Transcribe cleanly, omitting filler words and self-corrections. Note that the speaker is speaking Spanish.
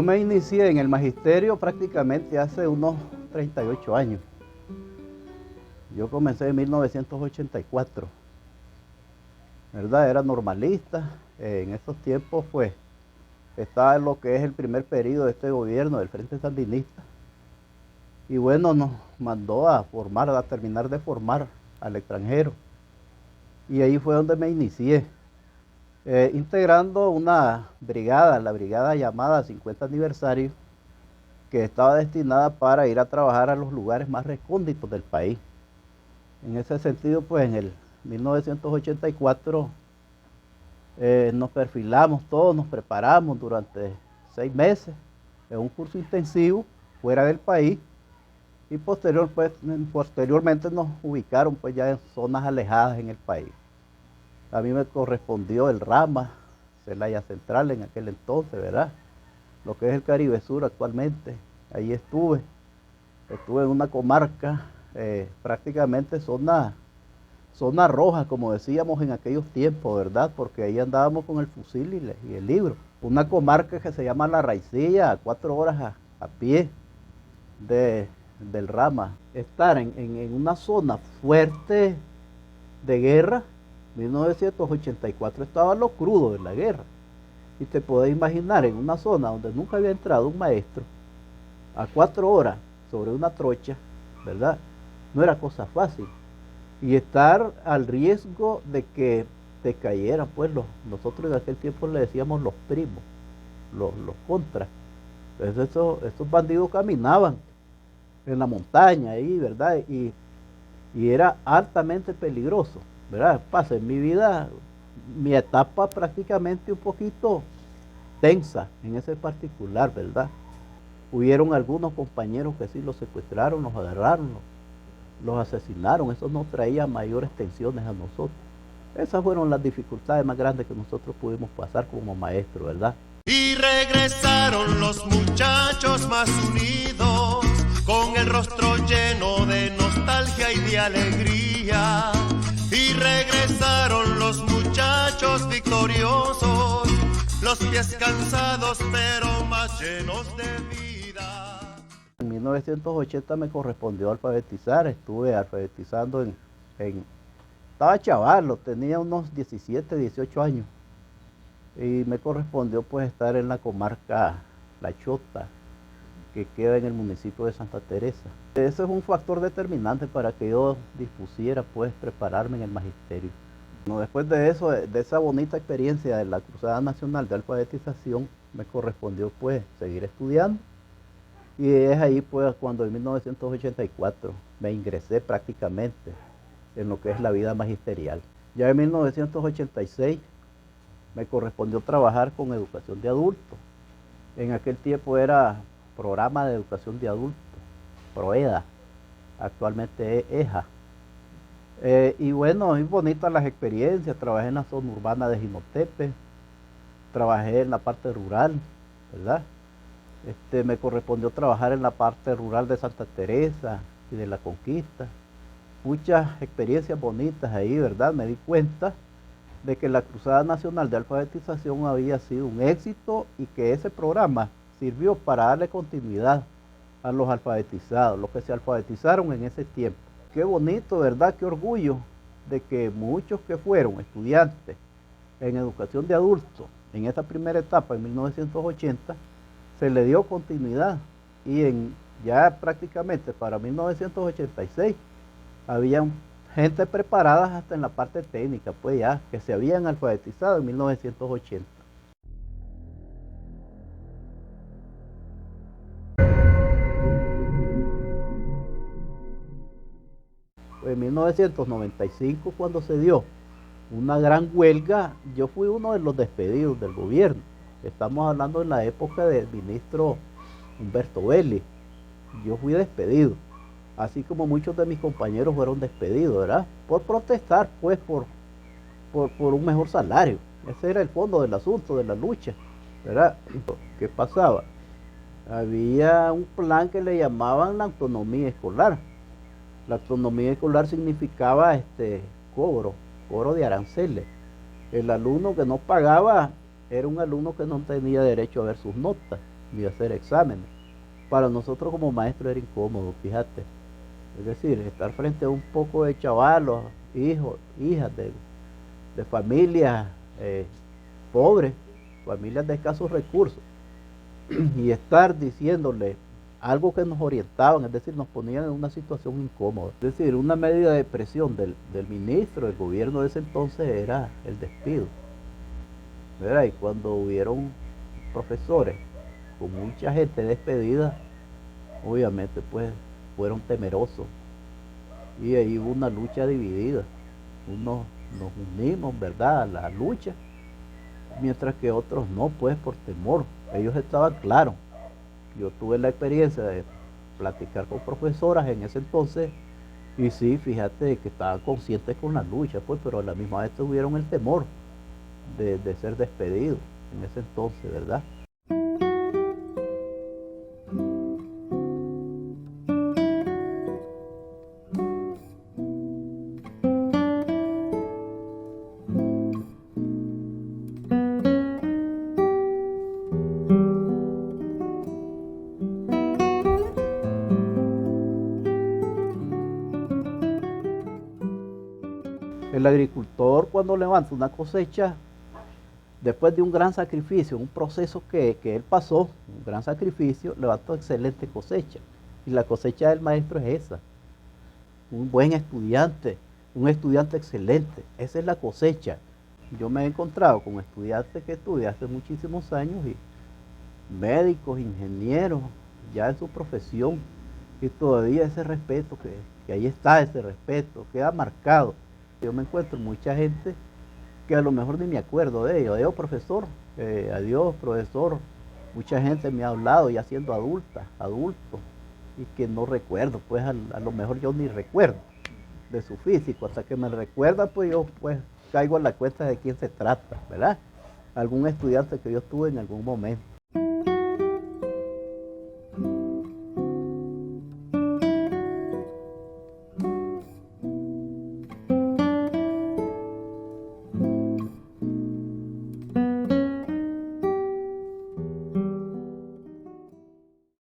Yo me inicié en el magisterio prácticamente hace unos 38 años. Yo comencé en 1984, ¿verdad? Era normalista. En esos tiempos, pues, estaba en lo que es el primer periodo de este gobierno del Frente Sandinista. Y bueno, nos mandó a formar, a terminar de formar al extranjero. Y ahí fue donde me inicié, integrando una brigada, la brigada llamada 50 aniversario, que estaba destinada para ir a trabajar a los lugares más recónditos del país. En ese sentido, pues en el 1984 nos perfilamos todos, nos preparamos durante 6 meses en un curso intensivo fuera del país y posteriormente nos ubicaron pues ya en zonas alejadas en el país. A mí me correspondió el Rama, Celaya Central en aquel entonces, ¿verdad? Lo que es el Caribe Sur actualmente. Ahí estuve en una comarca, prácticamente zona roja, como decíamos en aquellos tiempos, ¿verdad? Porque ahí andábamos con el fusil y el libro. Una comarca que se llama La Raicilla, a 4 horas a pie del Rama. Estar en una zona fuerte de guerra. 1984 estaba lo crudo de la guerra. Y te podés imaginar en una zona donde nunca había entrado un maestro, a 4 horas sobre una trocha, ¿verdad? No era cosa fácil. Y estar al riesgo de que te cayeran, pues nosotros en aquel tiempo le decíamos los primos, los contras. Entonces estos bandidos caminaban en la montaña ahí, ¿verdad? Y era altamente peligroso, ¿verdad? Pasé en mi vida, mi etapa prácticamente un poquito tensa en ese particular, ¿verdad? Hubieron algunos compañeros que sí los secuestraron, los agarraron, los asesinaron. Eso nos traía mayores tensiones a nosotros. Esas fueron las dificultades más grandes que nosotros pudimos pasar como maestros, ¿verdad? Y regresaron los muchachos más unidos, con el rostro lleno de nostalgia y de alegría. Y regresaron los muchachos victoriosos, los pies cansados pero más llenos de vida. En 1980 me correspondió alfabetizar, estuve alfabetizando estaba chaval, tenía unos 17, 18 años. Y me correspondió pues estar en la comarca La Chota, que queda en el municipio de Santa Teresa. Ese es un factor determinante para que yo dispusiera pues prepararme en el magisterio. Bueno, después de eso, de esa bonita experiencia de la Cruzada Nacional de Alfabetización, me correspondió pues seguir estudiando. Y es ahí pues cuando en 1984 me ingresé prácticamente en lo que es la vida magisterial. Ya en 1986 me correspondió trabajar con educación de adultos. En aquel tiempo era Programa de Educación de Adultos, PROEDA, actualmente es EJA. Y bueno, es bonitas las experiencias. Trabajé en la zona urbana de Jinotepe, trabajé en la parte rural, ¿verdad? Me correspondió trabajar en la parte rural de Santa Teresa y de La Conquista. Muchas experiencias bonitas ahí, ¿verdad? Me di cuenta de que la Cruzada Nacional de Alfabetización había sido un éxito y que ese programa sirvió para darle continuidad a los alfabetizados, los que se alfabetizaron en ese tiempo. Qué bonito, ¿verdad? Qué orgullo de que muchos que fueron estudiantes en educación de adultos en esa primera etapa, en 1980, se le dio continuidad y ya prácticamente para 1986 había gente preparada hasta en la parte técnica, pues ya que se habían alfabetizado en 1980. En 1995, cuando se dio una gran huelga, yo fui uno de los despedidos del gobierno. Estamos hablando en la época del ministro Humberto Vélez. Yo fui despedido, así como muchos de mis compañeros fueron despedidos, ¿verdad? Por protestar, pues, por un mejor salario. Ese era el fondo del asunto, de la lucha, ¿verdad? ¿Qué pasaba? Había un plan que le llamaban la autonomía escolar. La autonomía escolar significaba cobro de aranceles. El alumno que no pagaba era un alumno que no tenía derecho a ver sus notas. ni hacer exámenes. Para nosotros como maestros era incómodo, fíjate. Es decir, estar frente a un poco de chavalos, hijos, hijas de familias pobres, familias de escasos recursos, y estar diciéndole algo que nos orientaban, es decir, nos ponían en una situación incómoda. Es decir, una medida de presión del ministro, del gobierno de ese entonces, era el despido. ¿Verdad? Y cuando hubieron profesores con mucha gente despedida, obviamente pues fueron temerosos. Y ahí hubo una lucha dividida. Unos nos unimos, ¿verdad?, a la lucha, mientras que otros no, pues por temor. Ellos estaban claros. Yo tuve la experiencia de platicar con profesoras en ese entonces y sí, fíjate que estaban conscientes con la lucha, pues, pero a la misma vez tuvieron el temor de ser despedidos en ese entonces, ¿verdad? El agricultor cuando levanta una cosecha, después de un gran sacrificio, un proceso que él pasó, un gran sacrificio, levantó excelente cosecha. Y la cosecha del maestro es esa, un buen estudiante, un estudiante excelente. Esa es la cosecha. Yo me he encontrado con estudiantes que estudian hace muchísimos años y médicos, ingenieros, ya en su profesión, y todavía ese respeto, que ahí está ese respeto, queda marcado. Yo me encuentro mucha gente que a lo mejor ni me acuerdo de ellos. Adiós, profesor, adiós, profesor. Mucha gente me ha hablado ya siendo adulto, y que no recuerdo, pues a lo mejor yo ni recuerdo de su físico. Hasta que me recuerda, pues yo caigo en la cuenta de quién se trata, ¿verdad? Algún estudiante que yo tuve en algún momento.